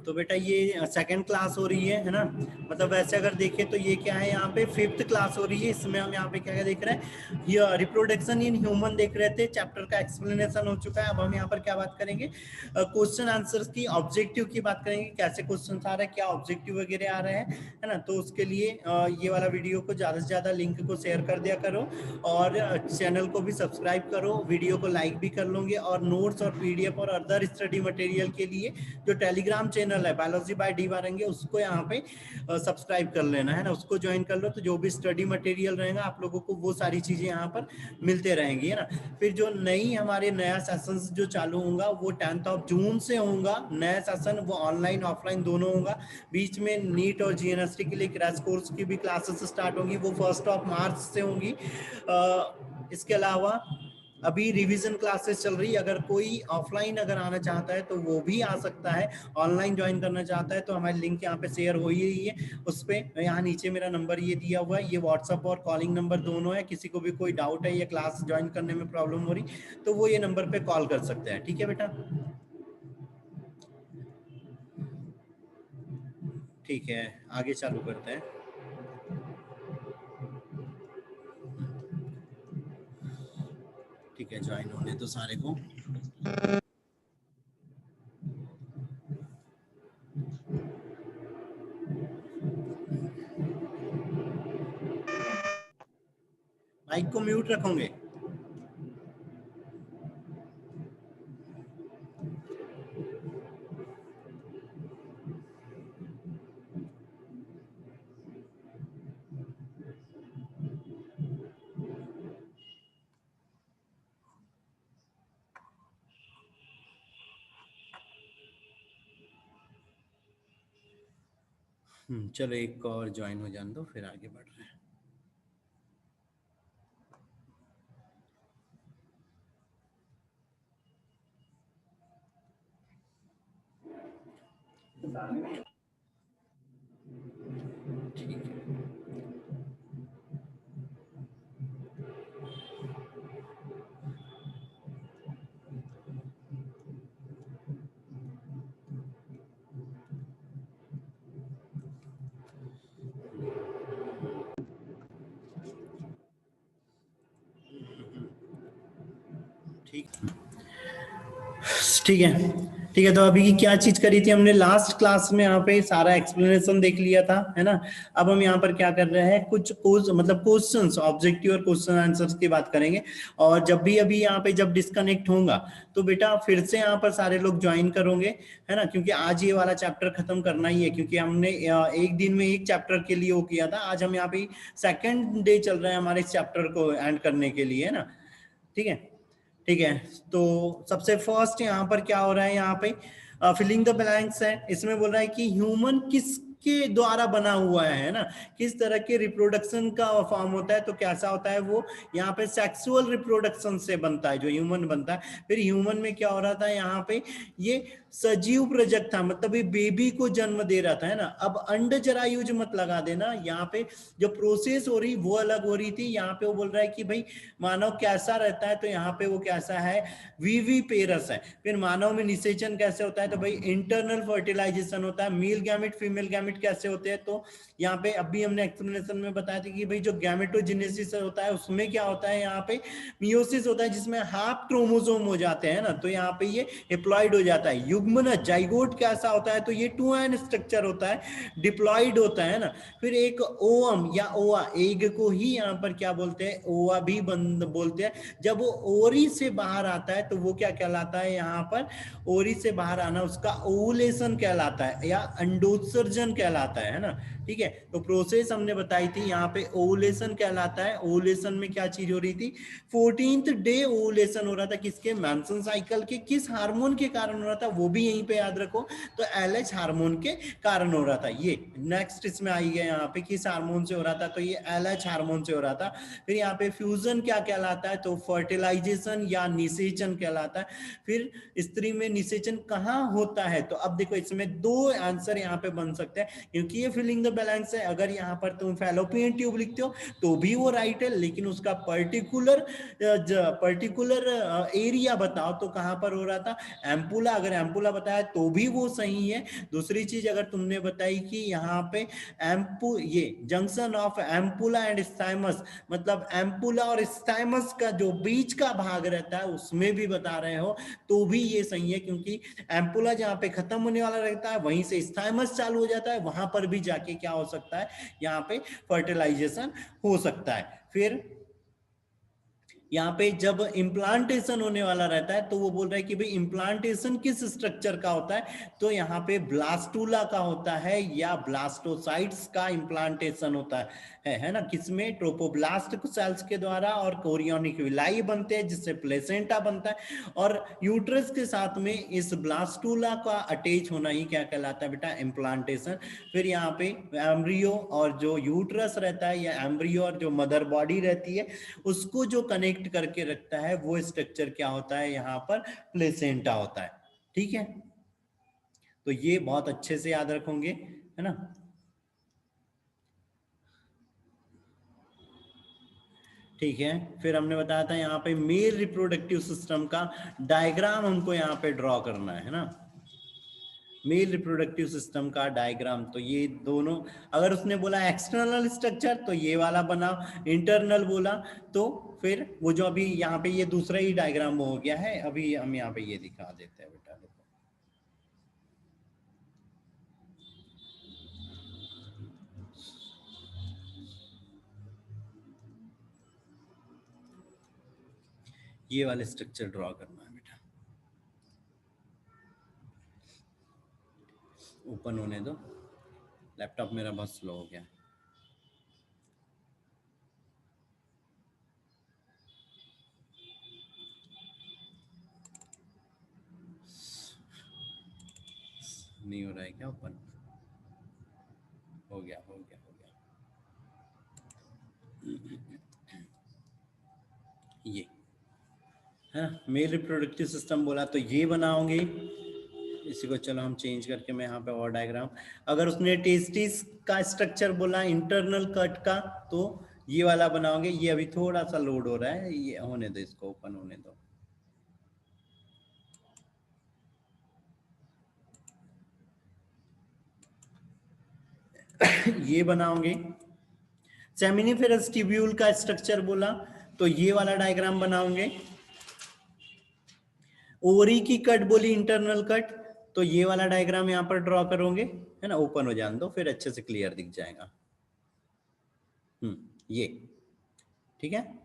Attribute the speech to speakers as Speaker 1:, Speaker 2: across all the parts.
Speaker 1: तो बेटा ये सेकंड क्लास हो रही है ना, मतलब वैसे अगर देखें तो ये क्या है, यहाँ पे 5th क्लास हो रही है। इसमें हम यहाँ पे क्या क्या देख रहे हैं, ये रिप्रोडक्शन इन ह्यूमन देख रहे थे, चैप्टर का एक्सप्लेनेशन हो चुका है। अब हम यहाँ पर क्या बात करेंगे, क्वेश्चन आंसर्स की, ऑब्जेक्टिव की बात करेंगे, कैसे क्वेश्चन आ रहे हैं, क्या ऑब्जेक्टिव वगैरह आ रहे हैं, है ना। तो उसके लिए ये वाला वीडियो को ज़्यादा से ज़्यादा लिंक को शेयर कर दिया करो, और चैनल को भी सब्सक्राइब करो, वीडियो को लाइक भी कर लोगे। और नोट्स और पीडीएफ और अदर स्टडी मटेरियल के लिए जो टेलीग्राम चैनल है बायोलॉजी बाय डी वारंगे, उसको यहाँ पे सब्सक्राइब कर लेना, है ना, उसको ज्वाइन कर लो। तो जो भी स्टडी मटेरियल रहेगा आप लोगों को वो सारी चीजें यहाँ पर मिलते रहेंगी, है ना। फिर जो नई हमारे नया सेशन जो चालू होगा वो 10 जून से होगा। नया सेशन वो ऑनलाइन ऑफलाइन दोनों होगा। बीच में नीट और जीएनएसटी के लिए क्रैश कोर्स की भी क्लासेस स्टार्ट होंगी, वो 1 मार्च से होंगी। इसके अलावा अभी रिवीजन क्लासेस चल रही है, अगर कोई ऑफलाइन अगर आना चाहता है तो वो भी आ सकता है, ऑनलाइन ज्वाइन करना चाहता है तो हमारी लिंक यहाँ पे शेयर हो ही रही है। उस पर यहाँ नीचे मेरा नंबर ये दिया हुआ है, ये व्हाट्सअप और कॉलिंग नंबर दोनों है। किसी को भी कोई डाउट है या क्लास ज्वाइन करने में प्रॉब्लम हो रही तो वो ये नंबर पे कॉल कर सकते हैं, ठीक है बेटा। ठीक है, आगे चालू करते हैं। ठीक है, ज्वाइन होने तो सारे को। माइक को म्यूट रखोगे? चलो एक और ज्वाइन हो जाने दो, फिर आगे बढ़ रहे हैं। ठीक है, ठीक ठीक है, ठीक है। तो अभी की क्या चीज करी थी हमने लास्ट क्लास में, यहाँ पे सारा एक्सप्लेनेशन देख लिया था, है ना। अब हम यहाँ पर क्या कर रहे हैं, कुछ मतलब क्वेश्चंस, ऑब्जेक्टिव और क्वेश्चन आंसर्स की बात करेंगे। और जब भी अभी यहाँ पे जब डिस्कनेक्ट होगा तो बेटा फिर से यहाँ पर सारे लोग ज्वाइन करोगे, है ना, क्योंकि आज ये वाला चैप्टर खत्म करना ही है, क्योंकि हमने एक दिन में एक चैप्टर के लिए वो किया था। आज हम यहाँ पे सेकेंड डे चल रहे हैं हमारे इस चैप्टर को एंड करने के लिए, है ना। ठीक है, ठीक है। तो सबसे फर्स्ट यहाँ पर क्या हो रहा है, यहाँ पे फिलिंग द ब्लैंक्स है। इसमें बोल रहा है कि ह्यूमन किसके द्वारा बना हुआ है ना, किस तरह के रिप्रोडक्शन का फॉर्म होता है, तो कैसा होता है वो, यहाँ पे सेक्सुअल रिप्रोडक्शन से बनता है जो ह्यूमन बनता है। फिर ह्यूमन में क्या हो रहा था, यहाँ पे ये सजीव प्रजक था, मतलब ये बेबी को जन्म दे रहा था, है ना। अब अंड जरायुज मत लगा देना, यहाँ पे जो प्रोसेस हो रही वो अलग हो रही थी। यहाँ पे वो बोल रहा है कि भाई मानव कैसा रहता है, तो यहाँ पे वो कैसा है, वीवी पेरस है। फिर मानव में निषेचन कैसे होता है, तो भाई इंटरनल फर्टिलाइजेशन होता है। मेल गैमेट फीमेल गैमेट कैसे होते हैं, तो यहाँ पे अभी हमने एक्सप्लेनेशन में बताया था कि भाई जो गैमेटोजेनेसिस होता है उसमें क्या होता है, यहाँ पे मियोसिस होता है जिसमें हाफ क्रोमोसोम हो जाते हैं ना, तो यहाँ पे ये डिप्लॉइड हो जाता है। युग्मन जाइगोट कैसा होता है, तो ये 2n स्ट्रक्चर होता है, डिप्लॉइड होता है ना। फिर एक ओवम या ओवा, एग को ही यहाँ पर क्या बोलते हैं, ओवा भी बोलते हैं। जब वो ओरी से बाहर आता है तो वो क्या कहलाता है, यहाँ पर ओरी से बाहर आना उसका ओवुलेशन कहलाता है या अंडोत्सर्जन कहलाता है ना। ठीक है, तो प्रोसेस हमने बताई थी, यहाँ पे ओवुलेशन कहलाता है। ओवुलेशन में क्या चीज हो रही थी, 14th डे ओवुलेशन हो रहा था, किसके, मेंस्ट्रुअल साइकिल के, किस हार्मोन के कारण हो रहा था वो भी यहीं पे याद रखो, तो LH हार्मोन के कारण हो रहा था। ये नेक्स्ट इसमें आई है, यहाँ पे किस हार्मोन से हो रहा था, तो ये LH हार्मोन से हो रहा था। फिर यहाँ पे फ्यूजन क्या कहलाता है, तो फर्टिलाइजेशन या निषेचन कहलाता है। फिर स्त्री में निषेचन कहाँ होता है, तो अब देखो इसमें 2 आंसर यहाँ पे बन सकते हैं, क्योंकि ये फिलिंग द बैलेंस है। अगर यहाँ पर तुम फैलोपियन ट्यूब लिखते हो तो भी वो राइट है, लेकिन उसका पर्टिकुलर एरिया बताओ तो कहाँ पर हो रहा था, एम्पुला। अगर एम्पुला बताया तो भी वो सही है। दूसरी चीज अगर तुमने बताई कि यहाँ पे ये जंक्शन ऑफ एम्पुला एंड स्टाइमस, मतलब एम्पुला और स्टाइमस का जो बीच का भाग रहता है उसमें भी बता रहे हो तो भी ये सही है, क्योंकि एम्पुला जहाँ पे खत्म होने वाला रहता है वहीं से स्टाइमस चालू हो जाता है, वहां पर भी जाके क्या हो सकता है, यहाँ पे फर्टिलाइजेशन हो सकता है। फिर यहाँ पे जब इम्प्लांटेशन होने वाला रहता है तो वो बोल रहा है कि भाई इम्प्लांटेशन किस स्ट्रक्चर का होता है, तो यहाँ पे ब्लास्टूला का होता है या ब्लास्टोसाइट्स का इम्प्लांटेशन होता है ना, किसमें, ट्रोपोब्लास्ट सेल्स के द्वारा, और कोरियोनिक विलाई बनते हैं जिससे प्लेसेंटा बनता है, और यूट्रस के साथ में इस ब्लास्टूला का अटैच होना ही क्या कहलाता है बेटा, इम्प्लांटेशन। फिर यहाँ पे एम्ब्रियो और जो यूट्रस रहता है या एम्ब्रियो और जो मदर बॉडी रहती है उसको जो कनेक्ट करके रखता है वो स्ट्रक्चर क्या होता है, यहाँ पर प्लेसेंटा होता है। ठीक है, तो ये बहुत अच्छे से याद रखोगे, है ना। ठीक है, फिर हमने बताया था यहाँ पे मेल रिप्रोडक्टिव सिस्टम का डायग्राम हमको यहाँ पे ड्रॉ करना है ना, मेल रिप्रोडक्टिव सिस्टम का डायग्राम। तो ये दोनों, अगर उसने बोला एक्सटर्नल स्ट्रक्चर तो ये वाला बनाओ, इंटरनल बोला तो फिर वो जो अभी यहाँ पे ये दूसरा ही डायग्राम हो गया है, अभी हम यहाँ पे ये दिखा देते हैं बेटा, देखो ये वाले स्ट्रक्चर ड्रॉ करना है बेटा, ओपन होने दो, लैपटॉप मेरा बहुत स्लो हो गया। नहीं हो रहा है क्या ओपन, हो गया हो गया हो गया, ये है मेल रिप्रोडक्टिव सिस्टम बोला तो ये बनाओगे, इसी को चलो हम चेंज करके मैं यहाँ पे और डायग्राम। अगर उसने टेस्टिस का स्ट्रक्चर बोला इंटरनल कट का तो ये वाला बनाओगे, ये अभी थोड़ा सा लोड हो रहा है, ये होने दो, इसको ओपन होने दो। ये बनाओगे। सेमिनिफेरस ट्यूब्यूल का स्ट्रक्चर बोला तो ये वाला डायग्राम बनाओगे। ओवरी की कट बोली इंटरनल कट तो ये वाला डायग्राम यहाँ पर ड्रॉ करोगे, है ना, ओपन हो जाने दो फिर अच्छे से क्लियर दिख जाएगा। ये ठीक है।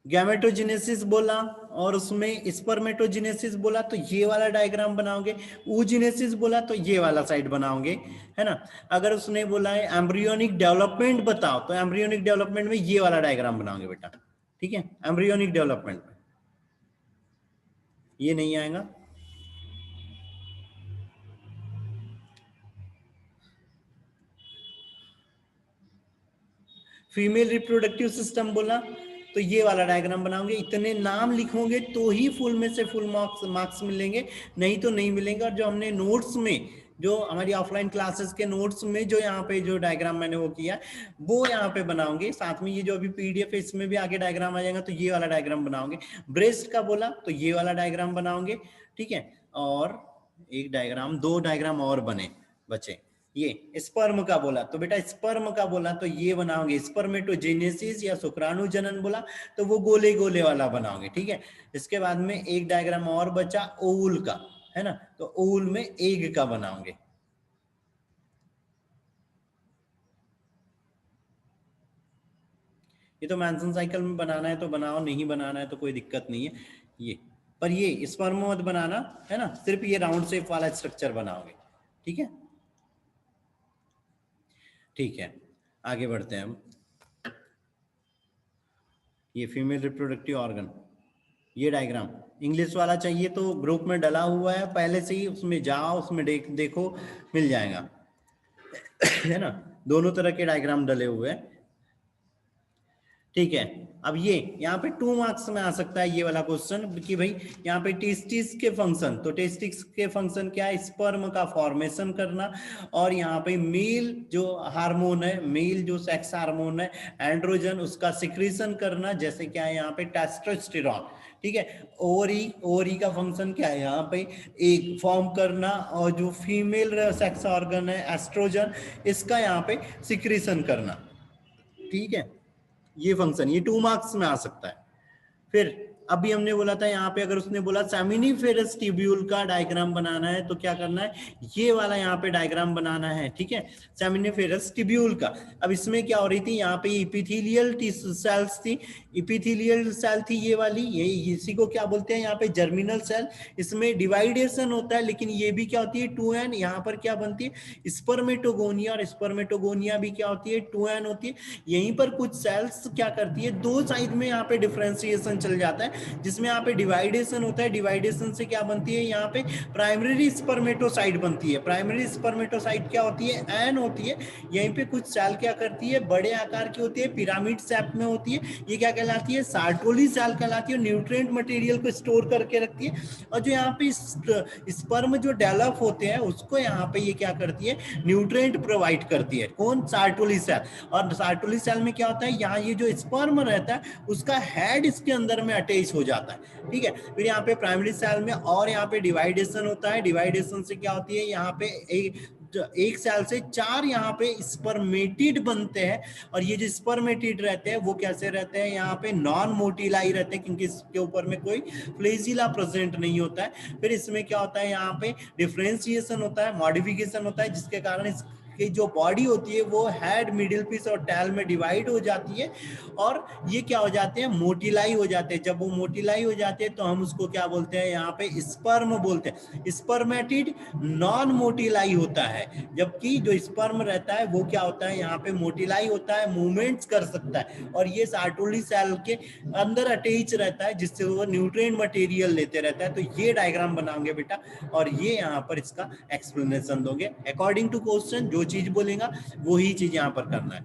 Speaker 1: गैमेटोजेनेसिस बोला और उसमें स्पर्मेटोजेनेसिस बोला तो ये वाला डायग्राम बनाओगे। oogenesis बोला तो ये वाला साइड बनाओगे, है ना। अगर उसने बोला है एम्ब्रियोनिक डेवलपमेंट बताओ तो एम्ब्रियोनिक डेवलपमेंट में ये वाला डायग्राम बनाओगे बेटा, ठीक है। एम्ब्रियोनिक डेवलपमेंट में ये नहीं आएगा। फीमेल रिप्रोडक्टिव सिस्टम बोला तो ये वाला डायग्राम बनाओगे। इतने नाम लिखोगे तो ही फुल में से फुल मार्क्स मिलेंगे, नहीं तो नहीं मिलेंगे। और जो हमने नोट्स में, जो हमारी ऑफलाइन क्लासेस के नोट्स में जो यहाँ पे जो डायग्राम मैंने वो किया वो यहाँ पे बनाओगे। साथ में ये जो अभी पीडीएफ है इसमें भी आगे डायग्राम आ जाएगा तो ये वाला डायग्राम बनाओगे। ब्रेस्ट का बोला तो ये वाला डायग्राम बनाओगे, ठीक है। और एक डायग्राम, दो डायग्राम और बने बचे। ये स्पर्म का बोला तो बेटा स्पर्म का बोला तो ये बनाओगे। स्पर्मेटोजेनेसिस या शुक्राणु जनन बोला तो वो गोले गोले वाला बनाओगे, ठीक है। इसके बाद में एक डायग्राम और बचा ओवुल का, है ना, तो ओवुल में एग का बनाओगे। ये तो मैंसन साइकिल में बनाना है तो बनाओ, नहीं बनाना है तो कोई दिक्कत नहीं है। ये पर ये स्पर्म मत बनाना, है ना, सिर्फ ये राउंड शेप वाला स्ट्रक्चर बनाओगे, ठीक है। ठीक है, आगे बढ़ते हैं हम। ये फीमेल रिप्रोडक्टिव ऑर्गन, ये डायग्राम इंग्लिश वाला चाहिए तो ग्रुप में डला हुआ है पहले से ही, उसमें जाओ, उसमें देखो मिल जाएगा, है ना। दोनों तरह के डायग्राम डले हुए हैं, ठीक है। अब ये यहाँ पे 2 मार्क्स में आ सकता है ये वाला क्वेश्चन कि भाई यहाँ पे टेस्टिस के फंक्शन, तो टेस्टिस के फंक्शन क्या है, स्पर्म का फॉर्मेशन करना, और यहाँ पे मेल जो हार्मोन है, मेल जो सेक्स हार्मोन है एंड्रोजन, उसका सिक्रीशन करना, जैसे क्या है यहाँ पे टेस्टोस्टेरॉन। ठीक है। ओवरी, ओवरी का फंक्शन क्या है यहाँ पे, एक फॉर्म करना, और जो फीमेल सेक्स ऑर्गन है एस्ट्रोजन, इसका यहाँ पे सिक्रीशन करना। ठीक है। ये फंक्शन ये 2 मार्क्स में आ सकता है। फिर अभी हमने बोला था यहाँ पे, अगर उसने बोला सेमिनिफेरस ट्यूब्यूल का डायग्राम बनाना है तो क्या करना है, ये वाला यहाँ पे डायग्राम बनाना है। ठीक है, सेमिनिफेरस ट्यूब्यूल का। अब इसमें क्या हो रही थी, यहाँ पे इपिथेलियल सेल्स थी, इपिथेलियल सेल थी ये वाली, ये इसी को क्या बोलते हैं यहाँ पे, जर्मिनल सेल। इसमें डिवाइडेशन होता है, लेकिन ये भी क्या होती है 2n। यहाँ पर क्या बनती है स्पर्मेटोगोनिया, और स्पर्मेटोगोनिया भी क्या होती है 2n होती है। यहीं पर कुछ सेल्स क्या करती है, दो साइड में यहाँ पे डिफरेंशिएशन चल जाता है, जिसमें यहाँ पे डिवाइडेशन होता है। डिवाइडेशन से क्या बनती है, यहाँ पे प्राइमरी स्पर्मेटोसाइट बनती है। प्राइमरी स्पर्मेटोसाइट क्या होती है, एन होती है। यहीं पे कुछ सेल क्या करती है, बड़े आकार की होती है, पिरामिड शेप में होती है, ये क्या कहलाती है, सार्टोली सेल कहलाती है। न्यूट्रिएंट मटेरियल को स्टोर करके रखती है, और जो यहाँ पे स्पर्म जो डेवलप होते हैं उसको यहाँ पे ये क्या करती है, न्यूट्रिएंट प्रोवाइड करती है। कौन, सार्टोली सेल। और सार्टोली सेल में क्या होता है, यहाँ ये जो स्पर्म रहता है उसका हेड इसके अंदर में अटैच हो जाता है। ठीक है। फिर यहाँ पे प्राइमरी सेल में और यहाँ पे डिवाइडेशन होता है। डिवाइडेशन से क्या होती है, यहाँ पे एक सेल से 4 यहाँ पे स्पर्मेटिड बनते हैं, और ये जो स्पर्मेटिड रहते हैं वो कैसे रहते हैं, यहाँ पे नॉन मोटिलाई रहते हैं, क्योंकि इसके ऊपर में कोई फ्लेजिला प्रेजेंट नहीं होता है। फिर इसमें क्या होता है, यहाँ पे डिफरेंशिएशन होता है, मॉडिफिकेशन होता है, जिसके कारण कि जो बॉडी होती है वो हेड, मिडिल पीस और टेल में डिवाइड हो जाती है, और ये क्या हो जाते हैं, मोटिलाई हो जाते हैं। जब वो मोटिलाई हो जाते हैं तो हम उसको क्या बोलते हैं, यहाँ पे स्पर्म बोलते हैं। स्पर्मेटिड नॉन मोटिलाई होता है, जबकि जो स्पर्म रहता है वो क्या होता है, यहाँ पे मोटिलाई होता है, मूवमेंट्स कर सकता है, और ये सार्टोली सेल के अंदर अटैच रहता है, जिससे वो न्यूट्रिएंट मटेरियल लेते रहता है। तो ये डायग्राम बनाओगे बेटा, और ये यहाँ पर इसका एक्सप्लेनेशन दोगे अकॉर्डिंग टू क्वेश्चन। जो चीज बोलेगा वही चीज यहाँ पर करना है।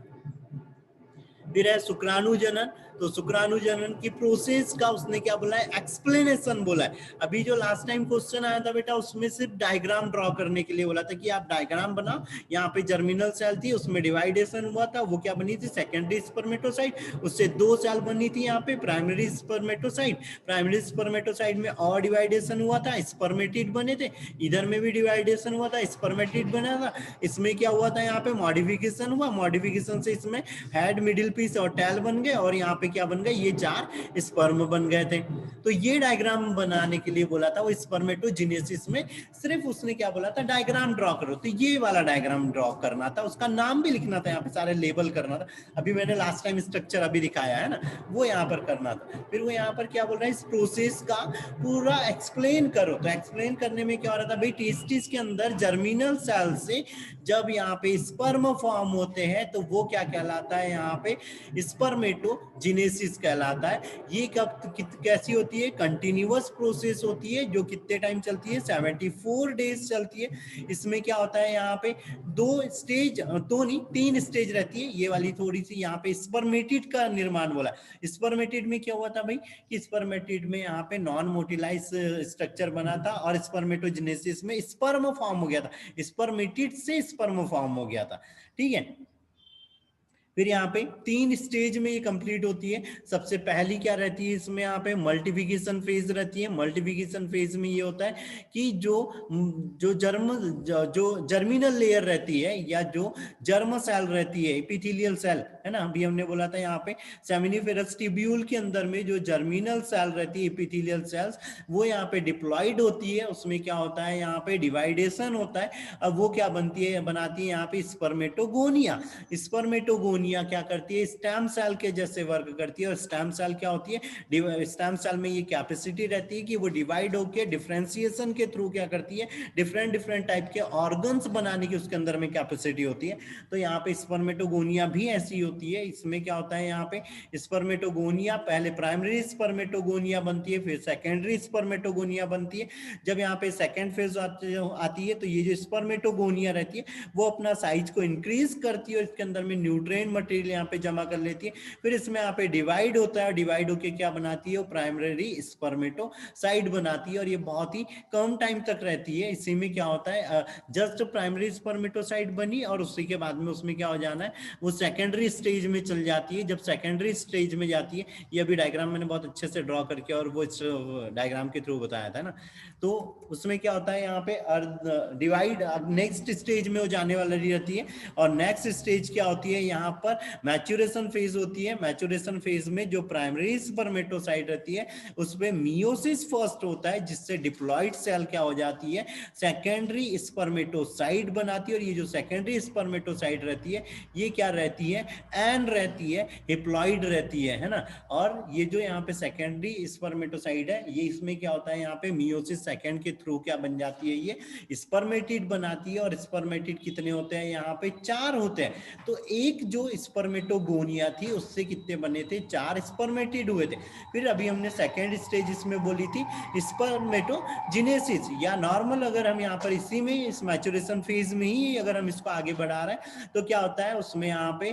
Speaker 1: फिर है शुक्राणु जनन, तो शुक्राणु जनन की प्रोसेस का उसने क्या बोला है, एक्सप्लेनेशन बोला है। अभी जो लास्ट टाइम क्वेश्चन आया था बेटा, उसमें सिर्फ डायग्राम ड्रॉ करने के लिए बोला था कि आप डायग्राम बनाओ। यहाँ पे जर्मिनल सेल थी, उसमें डिवाइडेशन हुआ था, वो क्या बनी थी, सेकेंडरी स्पर्मेटोसाइट, उससे 2 सेल बनी थी यहाँ पे प्राइमरी स्पर्मेटोसाइट। प्राइमरी स्पर्मेटोसाइट में और डिवाइडेशन हुआ था, स्पर्मेटिड बने थे, इधर में भी डिवाइडेशन हुआ था, स्पर्मेटिड बना था। इसमें क्या हुआ था, यहाँ पे मॉडिफिकेशन हुआ, मॉडिफिकेशन से इसमें हेड, मिडिल पीस और टेल बन गए, और यहाँ पे क्या बन गए, ये 4 स्पर्म बन गए थे। तो ये डायग्राम बनाने के लिए बोला था वो स्पर्मेटोजेनेसिस में, सिर्फ उसने क्या बोला था, डायग्राम ड्रॉ करो। तो ये वाला डायग्राम ड्रॉ करना था, उसका नाम भी लिखना था, यहाँ पे सारे लेबल करना था। अभी मैंने लास्ट टाइम स्ट्रक्चर अभी दिखाया है ना, वो यहाँ पर करना था। फिर वो यहाँ पर क्या बोल रहा है, इस प्रोसेस का पूरा एक्सप्लेन करो। तो एक्सप्लेन करने में क्या हो रहा था भाई, टेस्टिस के अंदर जर्मिनल सेल से जब यहाँ पे स्पर्म फॉर्म होते हैं तो वो क्या कहलाता है, यहाँ पे स्पर्मेटोजेनेसिस कहलाता है। ये कब कैसी होती है, कंटिन्यूअस प्रोसेस होती है, जो कितने टाइम चलती है, 74 डेज चलती है। इसमें क्या होता है, यहाँ पे 2 स्टेज, 2 नहीं 3 स्टेज रहती है। ये वाली थोड़ी सी यहाँ पे स्पर्मेटिड का निर्माण बोला। स्पर्मेटिड में क्या हुआ था भाई, कि स्पर्मेटिड में यहाँ पे नॉन मोटिलाइज स्ट्रक्चर बना था, और स्पर्मेटोजेनेसिस में स्पर्म फॉर्म हो गया था, स्पर्मेटिड से स्पर्म फॉर्म हो गया था। ठीक है। फिर यहाँ पे 3 स्टेज में ये कंप्लीट होती है। सबसे पहली क्या रहती है इसमें, यहाँ पे मल्टीप्लिकेशन फेज रहती है। मल्टीप्लिकेशन फेज में ये होता है कि जो जर्मिनल लेयर रहती है, या जो जर्म सेल रहती है, एपिथेलियल सेल है ना, अभी हमने बोला था यहाँ पे सेमिनिफेरस ट्यूब्यूल के अंदर में जो जर्मिनल सेल रहती है, एपिथेलियल सेल्स, वो यहाँ पे डिप्लॉयड होती है। उसमें क्या होता है, यहाँ पे डिवाइडेशन होता है। अब वो क्या बनती है, बनाती है यहाँ पे स्पर्मेटोगोनिया। स्पर्मेटोगोनिया क्या करती है, स्टेम सेल के जैसे वर्क करती है। और स्टेम सेल क्या होती है, स्टेम सेल में ये कैपेसिटी रहती है कि वो डिवाइड होकर डिफरेंशिएशन के थ्रू क्या करती है, डिफरेंट डिफरेंट टाइप के ऑर्गन्स बनाने की उसके अंदर में कैपेसिटी होती है। तो यहाँ पे स्पर्मेटोगोनिया भी ऐसी होती है। इसमें क्या होता है, यहाँ पे स्पर्मेटोगोनिया पहले प्राइमरी स्पर्मेटोगोनिया बनती है, फिर सेकेंडरी स्पर्मेटोगोनिया बनती है। जब यहाँ पे सेकेंड फेज आती है तो ये जो स्पर्मेटोगोनिया रहती है वो अपना साइज को इंक्रीज करती है, और इसके अंदर में न्यूट्रिएंट मटेरियल यहाँ पे जमा कर लेती है। फिर इसमें यहाँ पे डिवाइड होता है, डिवाइड होके क्या बनाती है, वो प्राइमरी स्पर्मेटोसाइट बनाती है, और ये बहुत ही कम टाइम तक रहती है। इसी में क्या होता है, जस्ट प्राइमरी स्पर्मेटोसाइट बनी और उसी के बाद में उसमें क्या हो जाना है, वो सेकेंडरी स्टेज में चल जाती है। जब सेकेंडरी स्टेज में जाती है, ये अभी डायग्राम मैंने बहुत अच्छे से ड्रॉ करके और वो इस डायग्राम के थ्रू बताया था ना, तो उसमें क्या होता है, यहाँ पे डिवाइड नेक्स्ट स्टेज में वो जाने वाली रहती है। और नेक्स्ट स्टेज क्या होती है, यहाँ पर मैच्योरेशन फेज होती है। मैच्योरेशन फेज में जो प्राइमरी स्पर्मेटोसाइट रहती है उसमें मियोसिस फर्स्ट होता है, जिससे डिप्लॉइड सेल क्या हो जाती है, सेकेंडरी स्पर्मेटोसाइट बनाती है। और ये जो सेकेंडरी स्पर्मेटोसाइट रहती है, ये क्या रहती है, एन रहती है, हिप्लॉइड रहती है ना। और ये जो यहाँ पे सेकेंडरी स्पर्मेटोसाइट है, ये इसमें क्या होता है, यहाँ पे मियोसिस सेकेंड के थ्रू क्या बन जाती है, ये स्पर्मेटिड बनाती है। और स्पर्मेटिड कितने होते हैं, यहाँ पे 4 होते हैं। तो एक जो स्पर्मेटोगोनिया थी उससे कितने बने थे, 4 स्पर्मेटिड हुए थे। फिर अभी हमने सेकेंड स्टेज इसमें बोली थी स्पर्मेटोजेनेसिस, या नॉर्मल अगर हम यहाँ पर इसी में इस मैच्योरेशन फेज में ही अगर हम इसको आगे बढ़ा रहे हैं तो क्या होता है, उसमें यहाँ पे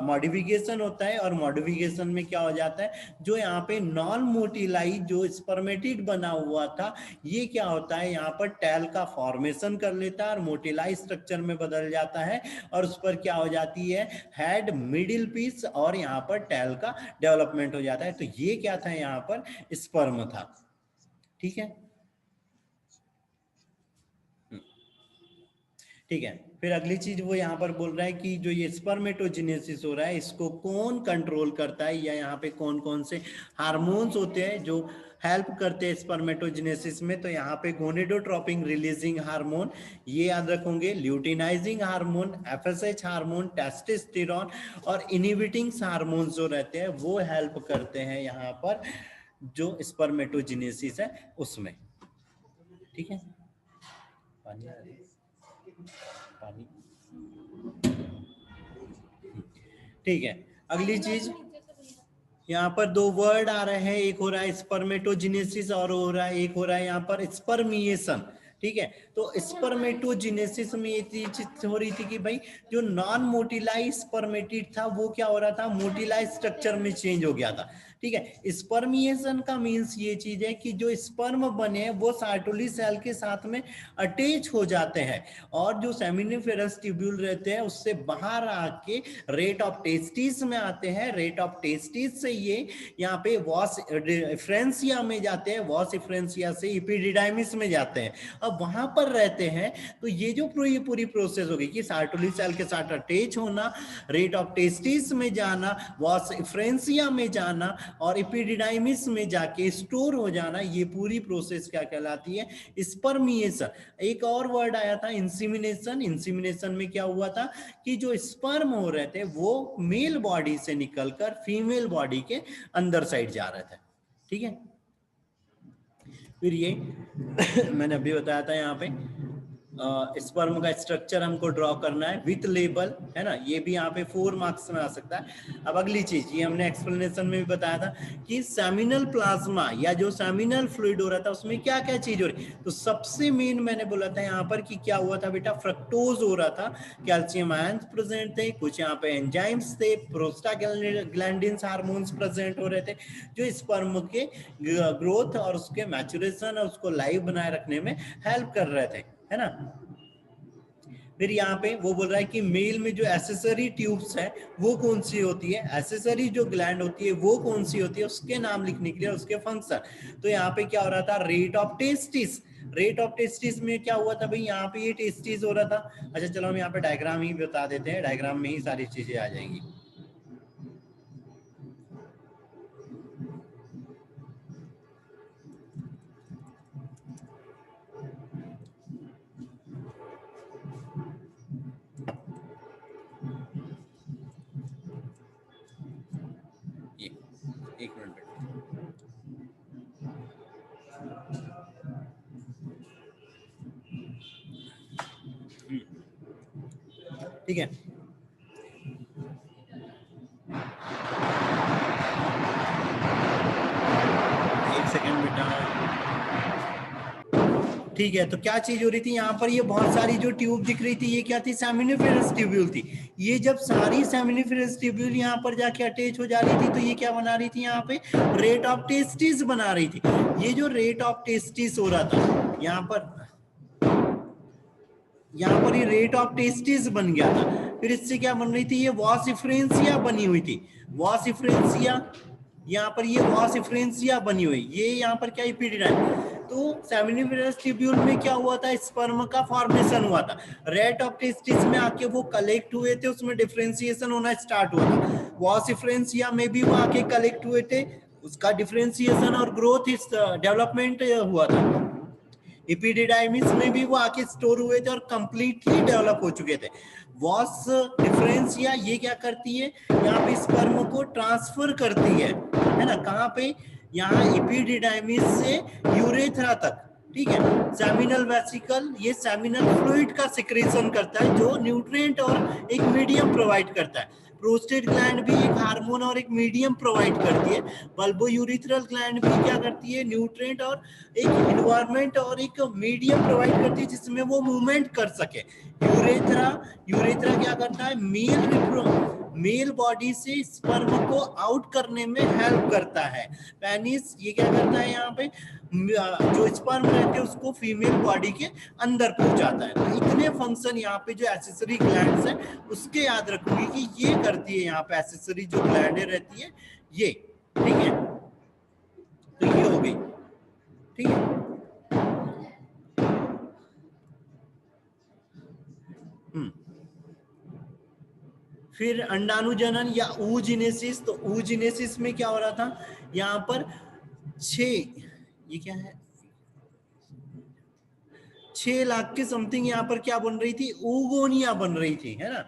Speaker 1: मॉडिफिकेशन होता है। और मॉडिफिकेशन में क्या हो जाता है, जो यहाँ पे नॉन मोटिलाई जो स्पर्मेटिड बना हुआ था, ये क्या होता है, यहाँ पर टैल का फॉर्मेशन कर लेता है और मोटिलाई स्ट्रक्चर में बदल जाता है। और उस पर क्या हो जाती है, हेड, मिडिल पीस और यहाँ पर टैल का डेवलपमेंट हो जाता है। तो ये क्या था, यहाँ पर स्पर्म था। ठीक है, ठीक है। फिर अगली चीज वो यहाँ पर बोल रहा है कि जो ये स्पर्मेटोजेनेसिस हो रहा है, इसको कौन कंट्रोल करता है, या यहाँ पे कौन कौन से हार्मोन्स होते हैं जो हेल्प करते हैं स्पर्मेटोजेनेसिस में। तो यहाँ पे गोनेडोट्रोपिन रिलीजिंग हार्मोन, ये याद रखोगे, luteinizing hormone, FSH hormone, testosterone और इनहिबिटिंग हार्मोन्स जो रहते हैं वो हेल्प करते हैं यहाँ पर जो स्पर्मेटोजेनेसिस है उसमें। ठीक है, पानी, ठीक है। अगली चीज यहाँ पर 2 वर्ड आ रहे हैं, एक हो रहा है स्पर्मेटोजेनेसिस और हो रहा है, एक हो रहा है यहाँ पर स्पर्मिएशन। ठीक है, तो स्पर्मेटोजेनेसिस में ये चीज हो रही थी कि भाई जो नॉन मोटिलाई स्पर्मेटिड था वो क्या हो रहा था, मोटिलाई स्ट्रक्चर में चेंज हो गया था। ठीक है, स्पर्मिएशन का मीन्स ये चीज है कि जो स्पर्म बने वो सार्टोली सेल के साथ में अटैच हो जाते हैं और जो सेमिनिफेरस ट्यूब्यूल रहते हैं उससे बाहर आके रेट ऑफ टेस्टिस में आते हैं। रेट ऑफ टेस्टिस से ये यहाँ पे वॉस इफ्रेंसिया में जाते हैं, वॉस इफ्रेंसिया से इपिडिडाइमिस में जाते हैं। अब वहां पर रहते हैं तो ये जो पूरी प्रोसेस होगी कि सार्टोली सेल के साथ अटैच होना, रेट ऑफ टेस्टिस में जाना, वॉस इफ्रेंसिया में जाना और इपिडिडाइमिस में जाके स्टोर हो जाना, ये पूरी प्रोसेस क्या कहलाती है, स्पर्मिएशन। एक और वर्ड आया था इंसीमिनेशन। इंसीमिनेशन में क्या हुआ था कि जो स्पर्म हो रहे थे वो मेल बॉडी से निकलकर फीमेल बॉडी के अंदर साइड जा रहे थे। ठीक है, फिर ये मैंने अभी बताया था यहाँ पे स्पर्म का स्ट्रक्चर हमको ड्रॉ करना है विथ लेबल, है ना, ये भी यहाँ पे 4 मार्क्स में आ सकता है। अब अगली चीज, ये हमने एक्सप्लेनेशन में भी बताया था कि सेमिनल प्लाज्मा या जो सेमिनल फ्लूइड हो रहा था उसमें क्या क्या चीज हो रही, तो सबसे मेन मैंने बोला था यहाँ पर कि क्या हुआ था बेटा, फ्रक्टोज हो रहा था, कैल्शियम आयंस प्रेजेंट थे, कुछ यहाँ पे एंजाइम्स थे, प्रोस्टाग्लैंडिन्स हार्मोन्स प्रेजेंट हो रहे थे जो स्पर्म के ग्रोथ और उसके मैच्योरेशन और उसको लाइव बनाए रखने में हेल्प कर रहे थे, है ना। फिर यहाँ पे वो बोल रहा है कि मेल में जो एसेसरी ट्यूब्स है वो कौन सी होती है, एसेसरी जो ग्लैंड होती है वो कौन सी होती है, उसके नाम लिखने के लिए, उसके फंक्शन। तो यहाँ पे क्या हो रहा था, rate of testis. Rate of testis में क्या हुआ था भाई, यहाँ पे ये टेस्टिस हो रहा था। अच्छा चलो हम यहाँ पे डायग्राम ही बता देते हैं, डायग्राम में ही सारी चीजें आ जाएंगी। एक मिनट ठीक है, एक सेकंड बेटा, ठीक है, तो क्या चीज हो रही थी यहाँ पर, ये बहुत सारी जो ट्यूब दिख रही थी ये क्या थी, सेमिनिफेरस ट्यूब्यूल थी। ये जब सारी सेमिनिफेरस ट्यूब्यूल यहाँ पर जाके अटैच हो जा रही थी तो ये क्या बना रही थी, यहाँ पे रेट ऑफ टेस्टिस बना रही थी। ये जो रेट ऑफ टेस्टिस हो रहा था यहाँ पर ये रेट ऑफ टेस्टिस बन गया था। फिर इससे क्या बन रही थी, ये वॉसिफ्रेंसिया बनी हुई थी। वॉसिफ्रेंसिया, यहाँ पर ये वॉसिफ्रेंसिया बनी हुई, ये यहाँ पर क्या इपिडिडाइम। तो सेमिनिफेरस ट्यूब्यूल में क्या हुआ था, स्पर्म का फॉर्मेशन हुआ था। रेट ऑफ टेस्टिस में आके वो कलेक्ट हुए थे, उसमें डिफरेंशिएशन होना स्टार्ट हुआ था। वॉसिफ्रेंसिया में भी वो आके कलेक्ट हुए थे, उसका डिफरेंशिएशन और ग्रोथ डेवलपमेंट हुआ था। इपिडिडाइमिस में भी वो आके स्टोर हुए थे और कंप्लीटली डेवलप हो चुके थे। वॉस डिफरेंसिया ये क्या करती है, यहाँ पे स्पर्म को ट्रांसफर करती है ना, कहाँ पे, यहाँ इपिडिडाइमिस से यूरेथ्रा तक, ठीक है। सेमिनल वेसिकल ये सेमिनल फ्लूइड का सिक्रेशन करता है जो न्यूट्रिएंट और एक मीडियम प्रोवाइड करता है। प्रोस्टेट ग्लैंड भी एक हार्मोन और एक मीडियम प्रोवाइड करती है। बल्बोयूरिथ्रल ग्लैंड भी क्या करती है, न्यूट्रिएंट और एक एनवायरनमेंट और एक मीडियम प्रोवाइड करती है जिसमें वो मूवमेंट कर सके। यूरेथ्रा क्या करता है, मेल बॉडी से स्पर्म को आउट करने में हेल्प करता है। पेनिस ये क्या करता है, यहाँ पे जो स्पर्म रहते हैं उसको फीमेल बॉडी के अंदर पहुंचाता है। तो इतने फंक्शन यहाँ पे जो एसेसरी ग्लैंड्स है उसके याद रखोगे कि ये करती है, यहाँ पे एसेसरी जो ग्लैंड रहती है ये, ठीक है। तो ये हो गई, ठीक है। फिर अंडाणुजनन या oogenesis, तो oogenesis में क्या हो रहा था, यहाँ पर ये क्या है, 6 लाख के समथिंग यहाँ पर क्या बन रही थी, oogonia बन रही थी, है ना।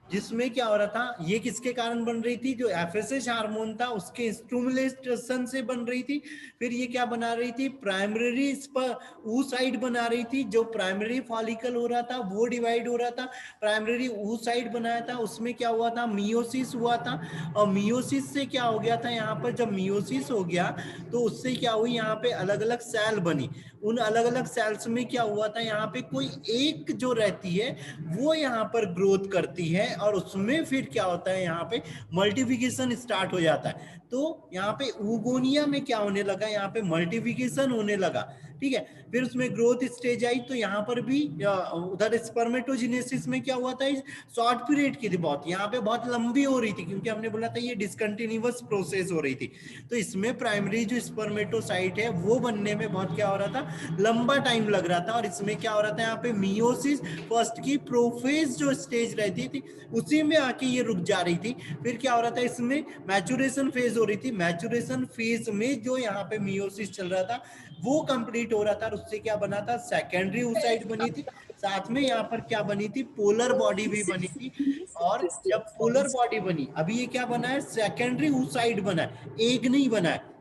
Speaker 1: जिसमें क्या हो रहा था, ये किसके कारण बन रही थी, जो एफएसएच हार्मोन था उसके स्टिमुलेशन से बन रही थी। फिर ये क्या बना रही थी, प्राइमरी oocyte बना रही थी। जो प्राइमरी फॉलिकल हो रहा था वो डिवाइड हो रहा था, प्राइमरी oocyte बनाया था, उसमें क्या हुआ था, मियोसिस हुआ था। और मियोसिस से क्या हो गया था, यहाँ पर जब मियोसिस हो गया तो उससे क्या हुई, यहाँ पे अलग अलग सेल बनी। उन अलग अलग सेल्स में क्या हुआ था, यहाँ पे कोई एक जो रहती है वो यहाँ पर ग्रोथ करती है और उसमें फिर क्या होता है, यहाँ पे मल्टीप्लिकेशन स्टार्ट हो जाता है। तो यहाँ पे oogonia में क्या होने लगा, यहाँ पे मल्टीप्लिकेशन होने लगा, ठीक है। फिर उसमें ग्रोथ स्टेज आई, तो यहाँ पर भी उधर स्पर्मेटोजेनेसिस में क्या हुआ था, शॉर्ट पीरियड की थी बहुत, यहाँ पे बहुत लंबी हो रही थी क्योंकि हमने बोला था ये डिसकंटिन्यूअस प्रोसेस हो रही थी। तो इसमें प्राइमरी जो स्पर्मेटोसाइट है वो बनने में बहुत क्या हो रहा था, लंबा टाइम लग रहा था। और इसमें क्या हो रहा था, यहाँ पे मियोसिस फर्स्ट की प्रोफेज जो स्टेज रहती थी उसी में आके ये रुक जा रही थी। फिर क्या हो रहा था, इसमें मैचुरेशन फेज हो रही थी। मैचुरेशन फेज में जो यहाँ पे मियोसिस चल रहा था वो कंप्लीट हो रहा था और उससे क्या बना था, सेकेंडरी oocyte बनी थी। साथ में यहाँ पर क्या बनी थी, पोलर बॉडी भी बनी थी। और जब पोलर बॉडी बनी, अभी ये क्या बना है, सेकेंडरी oocyte बना है, एग नहीं बना है।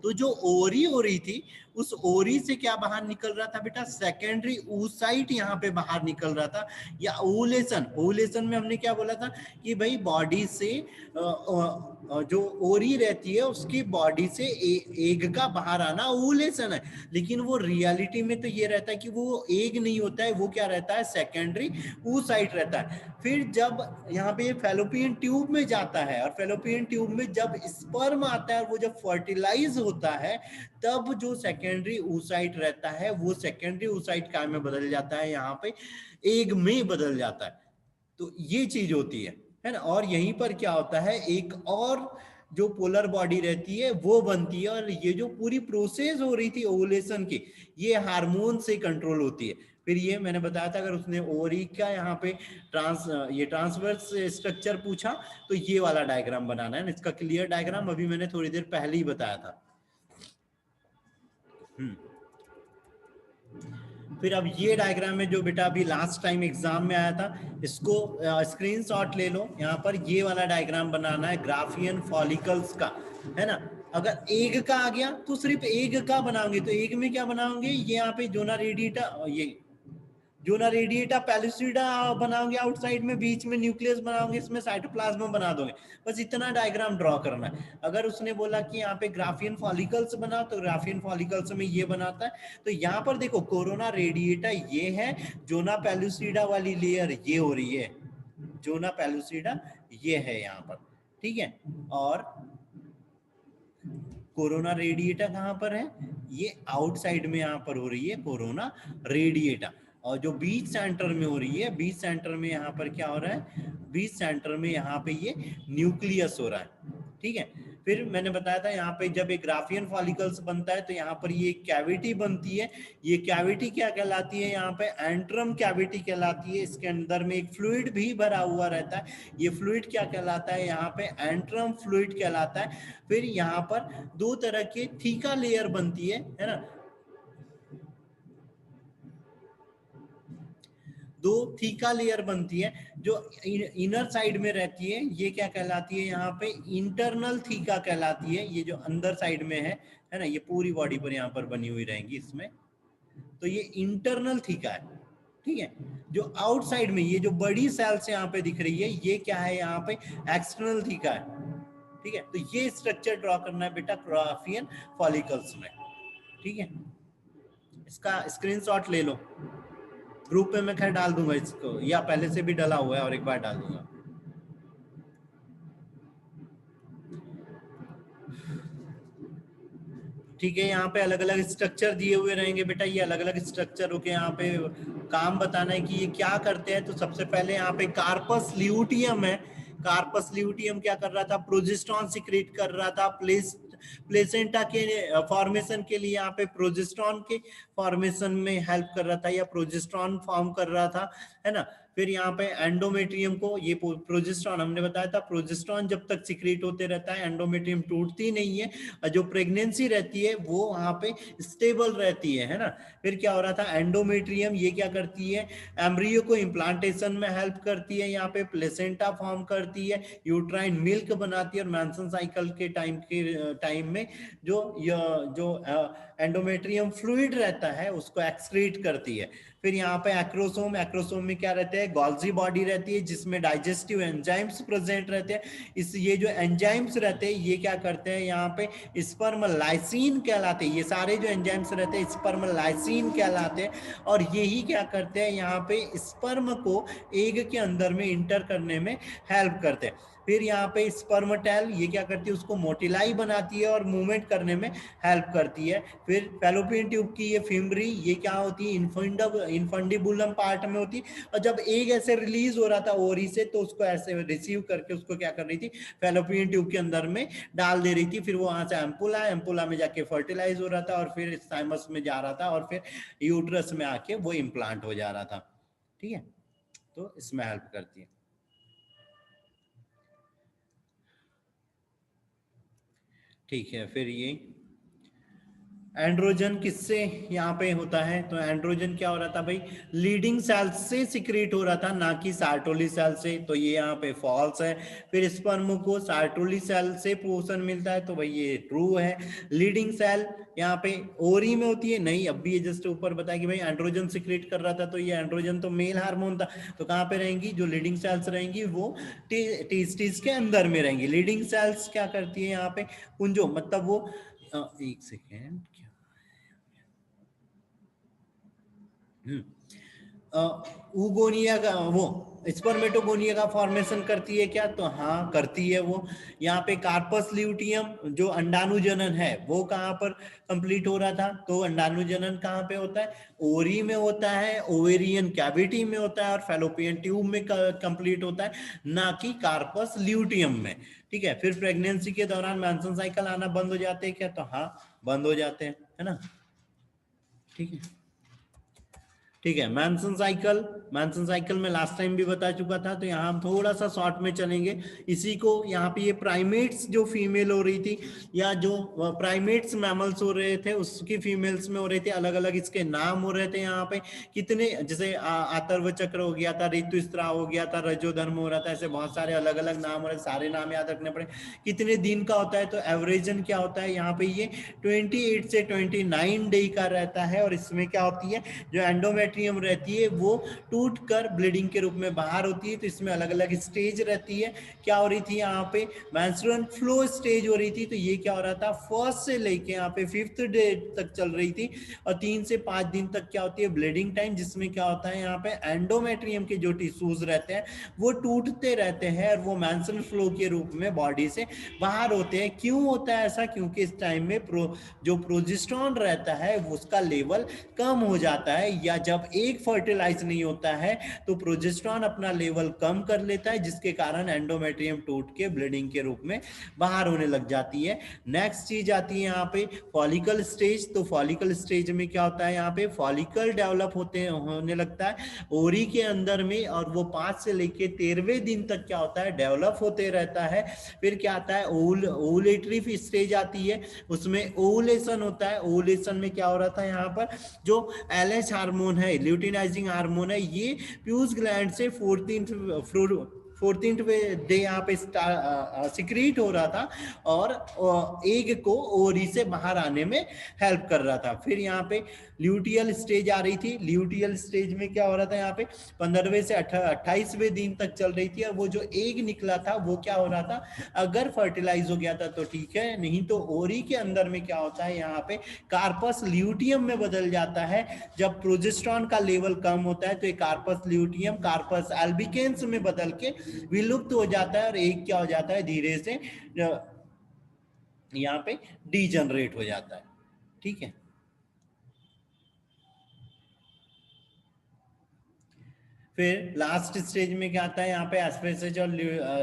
Speaker 1: तो जो ओरी हो रही थी उस ओरी से क्या बाहर निकल रहा था बेटा, सेकेंडरी oocyte यहाँ पे बाहर निकल रहा था। या ओवुलेशन में हमने क्या बोला था कि भाई बॉडी से जो ओरी रहती है उसकी बॉडी से एग का बाहर आना ओवुलेशन है। लेकिन वो रियलिटी में तो ये रहता है कि वो एग नहीं होता है, वो क्या रहता है, सेकेंडरी oocyte रहता है। फिर जब यहाँ पे फैलोपियन ट्यूब में जाता है और फैलोपियन ट्यूब में जब स्पर्म आता है, वो जब फर्टिलाइज होता है तब जो सेकेंडरी oocyte रहता है वो सेकेंडरी oocyte क्या में बदल जाता है, यहाँ पे एग में बदल जाता है। तो ये चीज होती है ना। और यहीं पर क्या होता है, एक और जो पोलर बॉडी रहती है वो बनती है। और ये जो पूरी प्रोसेस हो रही थी ओवुलेशन की, ये हार्मोन से कंट्रोल होती है। फिर ये मैंने बताया था, अगर उसने ओवरी का यहाँ पे ट्रांसवर्स स्ट्रक्चर पूछा तो ये वाला डायग्राम बनाना है। इसका क्लियर डायग्राम अभी मैंने थोड़ी देर पहले ही बताया था। फिर अब ये डायग्राम में जो बेटा अभी लास्ट टाइम एग्जाम में आया था, इसको स्क्रीनशॉट ले लो। यहाँ पर ये वाला डायग्राम बनाना है ग्राफियन फॉलिकल्स का, है ना। अगर एग का आ गया तो सिर्फ एग का बनाओगे, तो एग में क्या बनाओगे, ये यहाँ पे जोना रेडिएटा, ये जोना रेडिएटा पेलुसिडा बनाओगे आउटसाइड में, बीच में न्यूक्लियस बनाओगे, इसमें साइटोप्लाज्म बना दोगे। बस इतना डायग्राम ड्रॉ करना है। अगर उसने बोला कि यहाँ पे ग्राफियन फॉलिकल्स बनाओ, तो ग्राफियन फॉलिकल्स में ये बनाता है। तो यहाँ पर देखो कोरोना रेडिएटा ये है, जोना पेलुसिडा वाली लेयर ये हो रही है, जोना पेलुसिडा ये है यहाँ पर, ठीक है। और कोरोना रेडिएटा कहाँ पर है, ये आउटसाइड में यहाँ पर हो रही है कोरोना रेडिएटा। और जो बीच सेंटर में हो रही है, बीच सेंटर में यहाँ पर क्या हो रहा है, बीच सेंटर में यहाँ पे ये न्यूक्लियस हो रहा है, ठीक है। फिर मैंने बताया था यहाँ पे जब एक ग्राफियन फॉलिकल्स बनता है तो यहाँ पर ये कैविटी बनती है। ये कैविटी क्या कहलाती है, यहाँ पे एंट्रम कैविटी कहलाती है। इसके अंदर में एक फ्लूइड भी भरा हुआ रहता है, ये फ्लूइड क्या कहलाता है, यहाँ पे एंट्रम फ्लूइड कहलाता है। फिर यहाँ पर दो तरह के थीका लेयर बनती है ना, दो थीका लेयर बनती है जो इनर साइड में रहती है। ये क्या कहलाती है, यहाँ पे इंटरनल थीका कहलाती है। ये जो अंदर साइड में है ना, ये पूरी बॉडी पर यहाँ पर बनी हुई रहेंगी इसमें, तो ये इंटरनल थीका है, ठीक है। जो आउटसाइड में ये जो बड़ी सेल्स यहाँ पे दिख रही है, ये क्या है, यहाँ पे एक्सटर्नल थीका है, ठीक है। तो ये स्ट्रक्चर ड्रॉ करना है बेटा ग्राफियन फॉलिकल्स में, ठीक है। इसका स्क्रीनशॉट ले लो, ग्रुप पे मैं खैर डाल दूंगा इसको, या पहले से भी डाला हुआ है और एक बार डाल दूंगा। ठीक है, यहाँ पे अलग अलग स्ट्रक्चर दिए हुए रहेंगे बेटा, ये अलग अलग स्ट्रक्चर होके यहाँ पे काम बताना है कि ये क्या करते हैं। तो सबसे पहले यहाँ पे कार्पस ल्यूटियम है। कार्पस ल्यूटियम क्या कर रहा था, प्रोजेस्टेरॉन सिक्रेट कर रहा था। प्लेसेंटा के फॉर्मेशन के लिए यहाँ पे प्रोजेस्टेरॉन के फॉर्मेशन में हेल्प कर रहा था, या प्रोजेस्टेरॉन फॉर्म कर रहा था, है ना। फिर यहाँ पे एंडोमेट्रियम को, ये प्रोजेस्टेरॉन हमने बताया था, प्रोजेस्टेरॉन जब तक सिक्रेट होते रहता है एंडोमेट्रियम टूटती नहीं है, और जो प्रेगनेंसी रहती है वो वहां पे स्टेबल रहती है ना। फिर क्या हो रहा था, एंडोमेट्रियम ये क्या करती है, एम्ब्रियो को इम्प्लांटेशन में हेल्प करती है, यहाँ पे प्लेसेंटा फॉर्म करती है, यूट्राइन मिल्क बनाती है, और मैंसन साइकिल के टाइम में जो एंडोमेट्रियम फ्लूइड रहता है उसको एक्सक्रीट करती है। फिर यहाँ पे एक्रोसोम, एक्रोसोम में क्या रहते हैं, गॉल्जी बॉडी रहती है जिसमें डाइजेस्टिव एंजाइम्स प्रेजेंट रहते हैं। इस ये जो एंजाइम्स रहते हैं ये क्या करते हैं, यहाँ पे स्पर्म लाइसिन कहलाते हैं। ये सारे जो एंजाइम्स रहते हैं स्पर्म लाइसिन कहलाते हैं, और यही क्या करते हैं, यहाँ पे स्पर्म को एग के अंदर में इंटर करने में हेल्प करते हैं। फिर यहाँ पे स्पर्मटेल ये क्या करती है, उसको मोटिलाई बनाती है और मूवमेंट करने में हेल्प करती है। फिर फैलोपियन ट्यूब की ये फिमरी ये क्या होती है, इनफंडिबुलम पार्ट में होती है, और जब एग ऐसे रिलीज हो रहा था ओरी से तो उसको ऐसे रिसीव करके उसको क्या कर रही थी, फैलोपियन ट्यूब के अंदर में डाल दे रही थी। फिर वो वहां से एम्पुला में जाके फर्टिलाइज हो रहा था, और फिर थाइमस में जा रहा था, और फिर यूट्रस में आके वो इम्प्लांट हो जा रहा था, ठीक है। तो इसमें हेल्प करती है, ठीक है। फिर ये एंड्रोजन किससे यहाँ पे होता है, तो एंड्रोजन क्या हो रहा था भाई, लीडिंग सेल से सिक्रेट हो रहा था, ना कि सार्टोली सेल से, तो ये यहाँ पे फॉल्स है। फिर स्पर्म को सार्टोली सेल से पोषण मिलता है, तो भाई ये ट्रू है। लीडिंग सेल यहाँ पे ओरी में होती है, नहीं, अब भी ये जस्ट ऊपर बताया कि भाई एंड्रोजन सिक्रेट कर रहा था, तो ये एंड्रोजन तो मेल हार्मोन था, तो कहाँ पे रहेंगी, जो लीडिंग सेल्स रहेंगी वो टेस्टिस के अंदर में रहेंगी। लीडिंग सेल्स क्या करती है यहाँ पे, कुंजो मतलब वो एक सेकेंड, उगोनिया का वो स्पर्मेटोगोनिया का फॉर्मेशन करती है क्या, तो हाँ करती है वो। यहाँ पे कार्पस ल्यूटियम जो अंडाणुजनन है वो कहाँ पर कंप्लीट हो रहा था, तो अंडाणुजनन कहाँ पे होता है, ओरी में होता है, ओवेरियन कैविटी में होता है, और फैलोपियन ट्यूब में कंप्लीट होता है, ना कि कार्पस ल्यूटियम में, ठीक है। फिर प्रेगनेंसी के दौरान मैंसन साइकिल आना बंद हो जाते हैं क्या, तो हाँ बंद हो जाते हैं, है ना, ठीक है। ठीक है, मैंसन साइकिल में लास्ट टाइम भी बता चुका था, तो यहाँ हम थोड़ा सा शॉर्ट में चलेंगे इसी को। यहाँ पे ये प्राइमेट्स जो फीमेल हो रही थी, या जो प्राइमेट्स मैमल्स हो रहे थे उसकी फीमेल्स में हो रहे थे, अलग अलग इसके नाम हो रहे थे यहाँ पे कितने, जैसे आतर्व चक्र हो गया था, ऋतुस्राव हो गया था, रजोधर्म हो रहा था, ऐसे बहुत सारे अलग अलग नाम हो रहे, सारे नाम याद रखने पड़े। कितने दिन का होता है, तो एवरेजन क्या होता है यहाँ पे, ये 28 से 29 डे का रहता है, और इसमें क्या होती है, जो एंडोमेट्रियम एंडोमेट्रियम रहती है वो टूट कर ब्लीडिंग के रूप में बाहर होती है। तो इसमें अलग अलग स्टेज रहती है। क्या हो रही थी यहाँ पे, मेंस्ट्रुअल फ्लो स्टेज हो रही थी। तो ये क्या हो रहा था, फर्स्ट से लेके यहाँ पे 5th डे तक चल रही थी, और 3 से 5 दिन तक क्या होती है, ब्लीडिंग टाइम, जिसमें क्या होता है यहाँ पे एंडोमेट्रियम के जो टिश्यूज रहते हैं वो टूटते रहते हैं और वो मेंस्ट्रुअल फ्लो के रूप में बॉडी से बाहर होते हैं। क्यों होता है ऐसा, क्योंकि इस टाइम में जो प्रोजेस्टेरॉन रहता है उसका लेवल कम हो जाता है, या जब एग फर्टिलाइज नहीं होता है तो प्रोजेस्टेरॉन अपना लेवल कम कर लेता है, जिसके कारण एंडोमेट्रियम टूट के ब्लीडिंग के रूप में बाहर होने लग जाती है। नेक्स्ट चीज आती है यहाँ पे फॉलिकल स्टेज। तो फॉलिकल स्टेज में क्या होता है, यहाँ पे फॉलिकल डेवलप होने लगता है ओरी के अंदर में, और वो 5 से लेके 13वें दिन तक क्या होता है, डेवलप होते रहता है। फिर क्या आता है, ओवुलेटरी स्टेज आती है, उसमें ओवुलेशन होता है। ओवुलेशन में क्या हो रहा था, यहाँ पर जो LH हार्मोन है, ल्यूटिनाइजिंग हार्मोन है, ये प्यूज ग्लैंड से 14th डे यहाँ पे सिक्रीट हो रहा था, और एग को ओरी से बाहर आने में हेल्प कर रहा था। फिर यहाँ पे ल्यूटियल स्टेज आ रही थी। ल्यूटियल स्टेज में क्या हो रहा था, यहाँ पे 15वें से 28वें दिन तक चल रही थी, और वो जो एग निकला था वो क्या हो रहा था, अगर फर्टिलाइज हो गया था तो ठीक है, नहीं तो ओरी के अंदर में क्या होता है, यहाँ पे कार्पस ल्यूटियम में बदल जाता है। जब प्रोजेस्टेरॉन का लेवल कम होता है तो ये कार्पस ल्यूटियम कार्पस एल्बिकेंस में बदल के विलुप्त हो जाता है, और एग क्या हो जाता है, धीरे से यहाँ पे डीजनरेट हो जाता है। ठीक है, फिर लास्ट स्टेज में क्या आता है, यहाँ पे एस्पेरेज और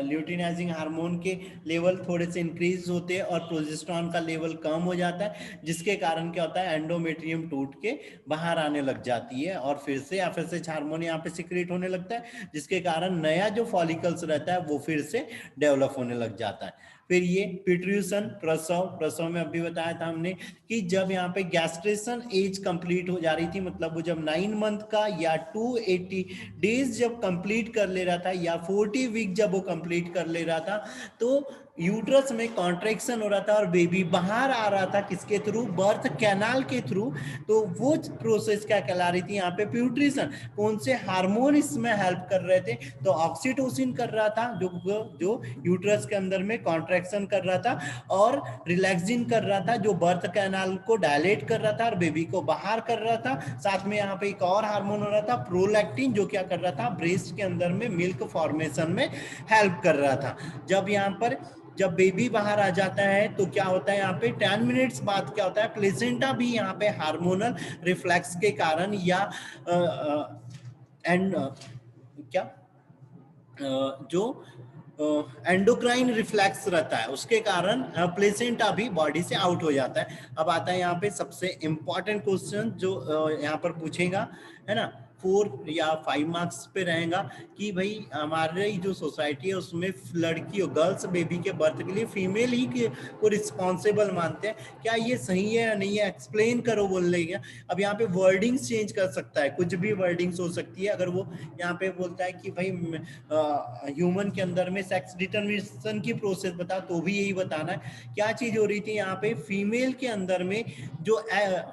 Speaker 1: ल्यूटिनाइजिंग हार्मोन के लेवल थोड़े से इंक्रीज होते हैं और प्रोजेस्टेरॉन का लेवल कम हो जाता है, जिसके कारण क्या होता है, एंडोमेट्रियम टूट के बाहर आने लग जाती है, और फिर से एस्पेरेज हार्मोन यहाँ पे सिक्रेट होने लगता है, जिसके कारण नया जो फॉलिकल्स रहता है वो फिर से डेवलप होने लग जाता है। फिर ये पिट्रूशन, प्रसव में अभी बताया था हमने कि जब यहाँ पे गैस्ट्रेशन एज कंप्लीट हो जा रही थी, मतलब वो जब 9 मंथ का या 280 डेज जब कंप्लीट कर ले रहा था, या 40 वीक जब वो कंप्लीट कर ले रहा था, तो यूट्रस में कॉन्ट्रैक्शन हो रहा था और बेबी बाहर आ रहा था, किसके थ्रू, बर्थ कैनाल के थ्रू। तो वो प्रोसेस क्या कहला रही थी, यहाँ पे प्यूट्रिशन। कौन से हार्मोन इसमें हेल्प कर रहे थे, तो ऑक्सीटोसिन कर रहा था, जो यूट्रस के अंदर में कॉन्ट्रैक्शन कर रहा था, और रिलैक्सिन कर रहा था, जो बर्थ कैनाल को डायलेट कर रहा था और बेबी को बाहर कर रहा था। साथ में यहाँ पे एक और हार्मोन हो रहा था, प्रोलैक्टिन, जो क्या कर रहा था, ब्रेस्ट के अंदर में मिल्क फॉर्मेशन में हेल्प कर रहा था। जब बेबी बाहर आ जाता है तो क्या होता है, यहाँ पे 10 मिनट्स बाद क्या होता है, प्लेसेंटा भी यहाँ पे हार्मोनल रिफ्लेक्स के कारण या एंड क्या जो एंडोक्राइन रिफ्लेक्स रहता है उसके कारण प्लेसेंटा भी बॉडी से आउट हो जाता है। अब आता है यहाँ पे सबसे इंपॉर्टेंट क्वेश्चन जो यहाँ पर पूछेगा, है ना, 4 या 5 मार्क्स पे रहेगा कि भाई हमारे जो सोसाइटी है उसमें लड़की और गर्ल्स बेबी के बर्थ के लिए फीमेल ही को रिस्पॉन्सिबल मानते हैं, क्या ये सही है या नहीं है, एक्सप्लेन करो बोल लेंगे। अब यहाँ पे वर्डिंग्स चेंज कर सकता है, कुछ भी वर्डिंग्स हो सकती है। अगर वो यहाँ पे बोलता है कि भाई ह्यूमन के अंदर में सेक्स डिटर्मिनेशन की प्रोसेस बता, तो भी यही बताना है। क्या चीज हो रही थी यहाँ पे, फीमेल के अंदर में जो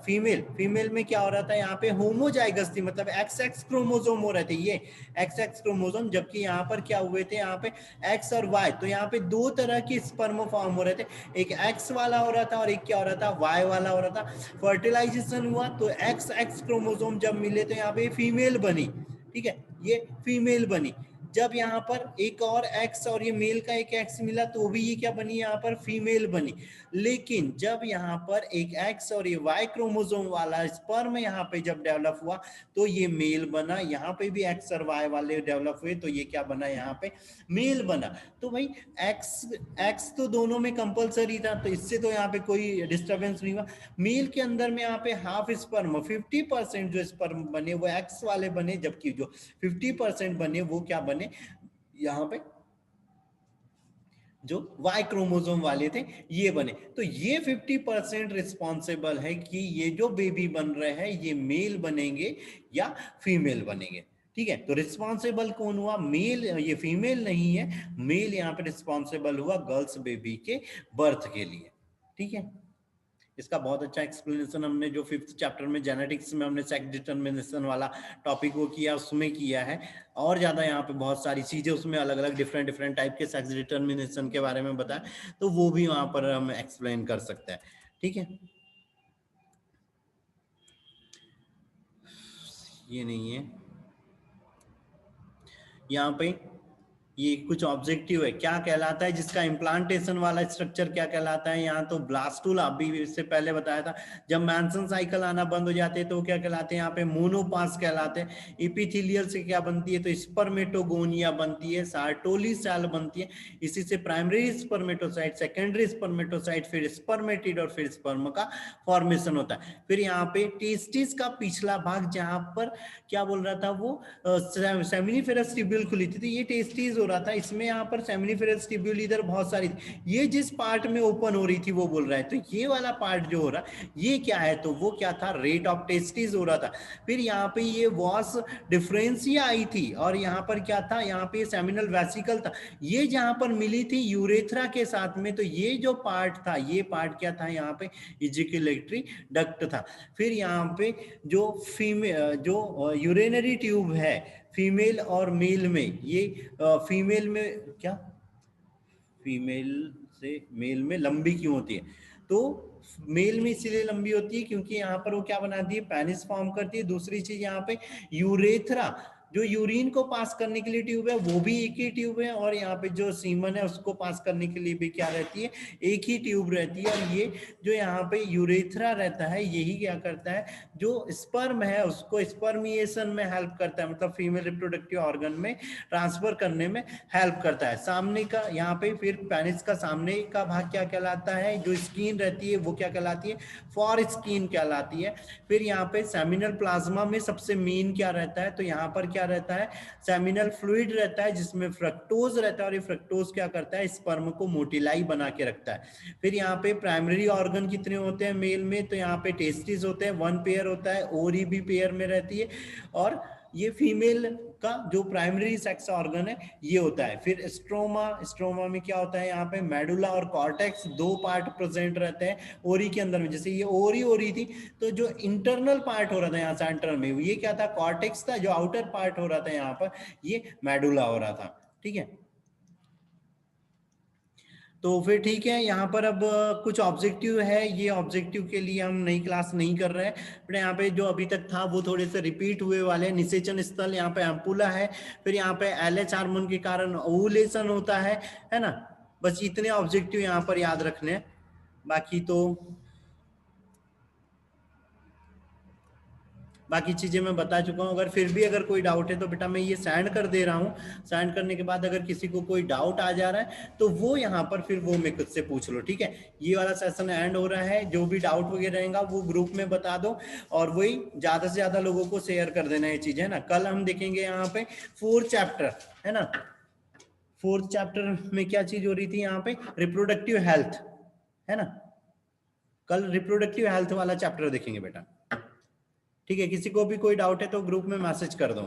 Speaker 1: फीमेल में क्या हो रहा था, यहाँ पे होमोजाइगस थी, मतलब एक्स क्रोमोसोम हो रहे थे, ये एक्स क्रोमोसोम, जबकि यहाँ पर क्या हुए थे, यहाँ पे एक्स और वाई। तो यहाँ पे 2 तरह के स्पर्म फॉर्म हो रहे थे, एक एक्स वाला हो रहा था और एक क्या हो रहा था, वाई वाला हो रहा था। फर्टिलाइजेशन हुआ तो एक्स क्रोमोसोम जब मिले तो यहाँ पे फीमेल बनी, ठीक है, ये फीमेल बनी। जब यहाँ पर एक और एक्स और ये मेल का एक एक्स मिला तो भी ये क्या बनी, यहाँ पर फीमेल बनी। लेकिन जब यहाँ पर एक एक्स और ये वाई क्रोमोसोम वाला स्पर्म यहाँ पे जब डेवलप हुआ तो ये मेल बना, यहाँ पे भी एक्स और वाई वाले डेवलप हुए तो ये क्या बना, यहाँ पे मेल बना। तो भाई एक्स तो दोनों में कंपलसरी था, तो इससे तो यहाँ पे कोई डिस्टर्बेंस नहीं हुआ। मेल के अंदर में यहाँ पे हाफ स्पर्म 50% जो स्पर्म बने वो एक्स वाले बने, जबकि जो 50% बने वो क्या बने, यहाँ पे जो वाई क्रोमोसोम वाले थे ये बने। तो ये 50% रिस्पॉन्सिबल है कि ये जो बेबी बन रहे हैं ये मेल बनेंगे या फीमेल बनेंगे। ठीक है, तो रिस्पॉन्सिबल कौन हुआ, मेल, ये फीमेल नहीं है, मेल यहाँ पे रिस्पॉन्सिबल हुआ गर्ल्स बेबी के बर्थ के लिए। ठीक है, इसका बहुत अच्छा एक्सप्लेनेशन हमने जो 5th चैप्टर में जेनेटिक्स में हमने सेक्स डिटर्मिनेशन वाला टॉपिक वो किया उसमें किया है। और ज्यादा यहाँ पे बहुत सारी चीजें उसमें अलग अलग डिफरेंट डिफरेंट टाइप के सेक्स डिटर्मिनेशन के बारे में बताया, तो वो भी वहां पर हम एक्सप्लेन कर सकते हैं। ठीक है, ये नहीं है यहाँ पे, ये कुछ ऑब्जेक्टिव है क्या कहलाता है, जिसका इम्प्लांटेशन वाला स्ट्रक्चर क्या कहलाता है। यहाँ तो ब्लास्टूल अभी इससे पहले बताया था, जब मैंसन साइकिल आना बंद हो जाते हैं तो क्या कहलाते हैं, यहाँ पे मोनोपास कहलाते हैं। इपिथेलियल से क्या बनती है, तो स्पर्मेटोगोनिया बनती है, सार्टोली सेल बनती है, इसी से प्राइमरी स्पर्मेटोसाइट, सेकेंडरी स्पर्मेटोसाइट, फिर स्पर्मेटिड और फिर स्पर्म का फॉर्मेशन होता है। फिर यहाँ पे टेस्टिस का पिछला भाग जहां पर क्या बोल रहा था वो सेमिनिफेरस ट्यूब्यूल खुली थी, तो ये टेस्टिस हो रहा था, इसमें यहाँ पर सेमिनिफेरस ट्यूब्यूल इधर बहुत सारी, ये जिस पार्ट में ओपन हो रही थी वो बोल रहा है, तो ये वाला पार्ट जो हो रहा है ये क्या है, तो वो क्या था, रेट ऑफ टेस्टिस हो रहा था। फिर यहाँ पे ये वॉस डिफरेंशिया आई थी, और यहाँ पर क्या था, यहाँ पे सेमिनल वेसिकल था, ये जहां पर मिली थी यूरेथ्रा के साथ में, तो ये जो पार्ट था, ये पार्ट क्या था, यहाँ पे इजिकुलेटरी डक्ट था। फिर यहाँ पे जो फीमेल जो यूरिनरी ट्यूब है फीमेल और मेल में, ये फीमेल में क्या, फीमेल से मेल में लंबी क्यों होती है, तो मेल में इसीलिए लंबी होती है क्योंकि यहाँ पर वो क्या बनाती है, पेनिस फॉर्म करती है। दूसरी चीज यहाँ पे यूरेथ्रा, जो यूरिन को पास करने के लिए ट्यूब है वो भी एक ही ट्यूब है, और यहाँ पे जो सीमन है उसको पास करने के लिए भी क्या रहती है, एक ही ट्यूब रहती है। और ये जो यहाँ पे यूरेथ्रा रहता है यही क्या करता है, जो स्पर्म है उसको स्पर्मिएशन में हेल्प करता है, मतलब फीमेल रिप्रोडक्टिव ऑर्गन में ट्रांसफर करने में हेल्प करता है। सामने का यहाँ पे फिर पेनिस का सामने का भाग क्या कहलाता है, जो स्किन रहती है वो क्या कहलाती है, फॉर स्किन कहलाती है। फिर यहाँ पे सेमिनल प्लाज्मा में सबसे मेन क्या रहता है, तो यहाँ पर क्या रहता है, सेमिनल फ्लूइड रहता है जिसमें फ्रक्टोज रहता है, और ये फ्रक्टोज क्या करता है, स्पर्म को मोटिलाई बना के रखता है। फिर यहाँ पे प्राइमरी ऑर्गन कितने होते हैं मेल में, तो यहाँ पे टेस्टिस होते हैं, 1 पेयर होता है, ओरी भी पेयर में रहती है, और ये फीमेल का जो प्राइमरी सेक्स ऑर्गन है ये होता है। फिर स्ट्रोमा, स्ट्रोमा में क्या होता है, यहाँ पे मेडुला और कॉर्टेक्स 2 पार्ट प्रेजेंट रहते हैं ओरी के अंदर में। जैसे ये ओरी हो रही थी, तो जो इंटरनल पार्ट हो रहा था यहाँ सेंटर में ये क्या था, कॉर्टेक्स था, जो आउटर पार्ट हो रहा था यहाँ पर ये मेडुला हो रहा था। ठीक है, तो फिर ठीक है, यहाँ पर अब कुछ ऑब्जेक्टिव है, ये ऑब्जेक्टिव के लिए हम नई क्लास नहीं कर रहे हैं, बट यहाँ पे जो अभी तक था वो थोड़े से रिपीट हुए वाले। निषेचन स्थल यहाँ पे एम्पुला है, फिर यहाँ पे LH हार्मोन के कारण ओवुलेशन होता है ना। बस इतने ऑब्जेक्टिव यहाँ पर याद रखने हैं, बाकी चीजें मैं बता चुका हूँ। अगर फिर भी अगर कोई डाउट है तो बेटा मैं ये सेंड कर दे रहा हूँ, सेंड करने के बाद अगर किसी को कोई डाउट आ जा रहा है तो वो यहाँ पर फिर वो मैं खुद से पूछ लो। ठीक है, ये वाला सेशन एंड हो रहा है, जो भी डाउट वगैरह रहेगा वो ग्रुप में बता दो, और वही ज्यादा से ज्यादा लोगों को शेयर कर देना ये चीज, है ना। कल हम देखेंगे यहाँ पे 4th चैप्टर, है ना। 4th चैप्टर में क्या चीज हो रही थी, यहाँ पे रिप्रोडक्टिव हेल्थ, है ना। कल रिप्रोडक्टिव हेल्थ वाला चैप्टर देखेंगे बेटा। ठीक है, किसी को भी कोई डाउट है तो ग्रुप में मैसेज कर दो।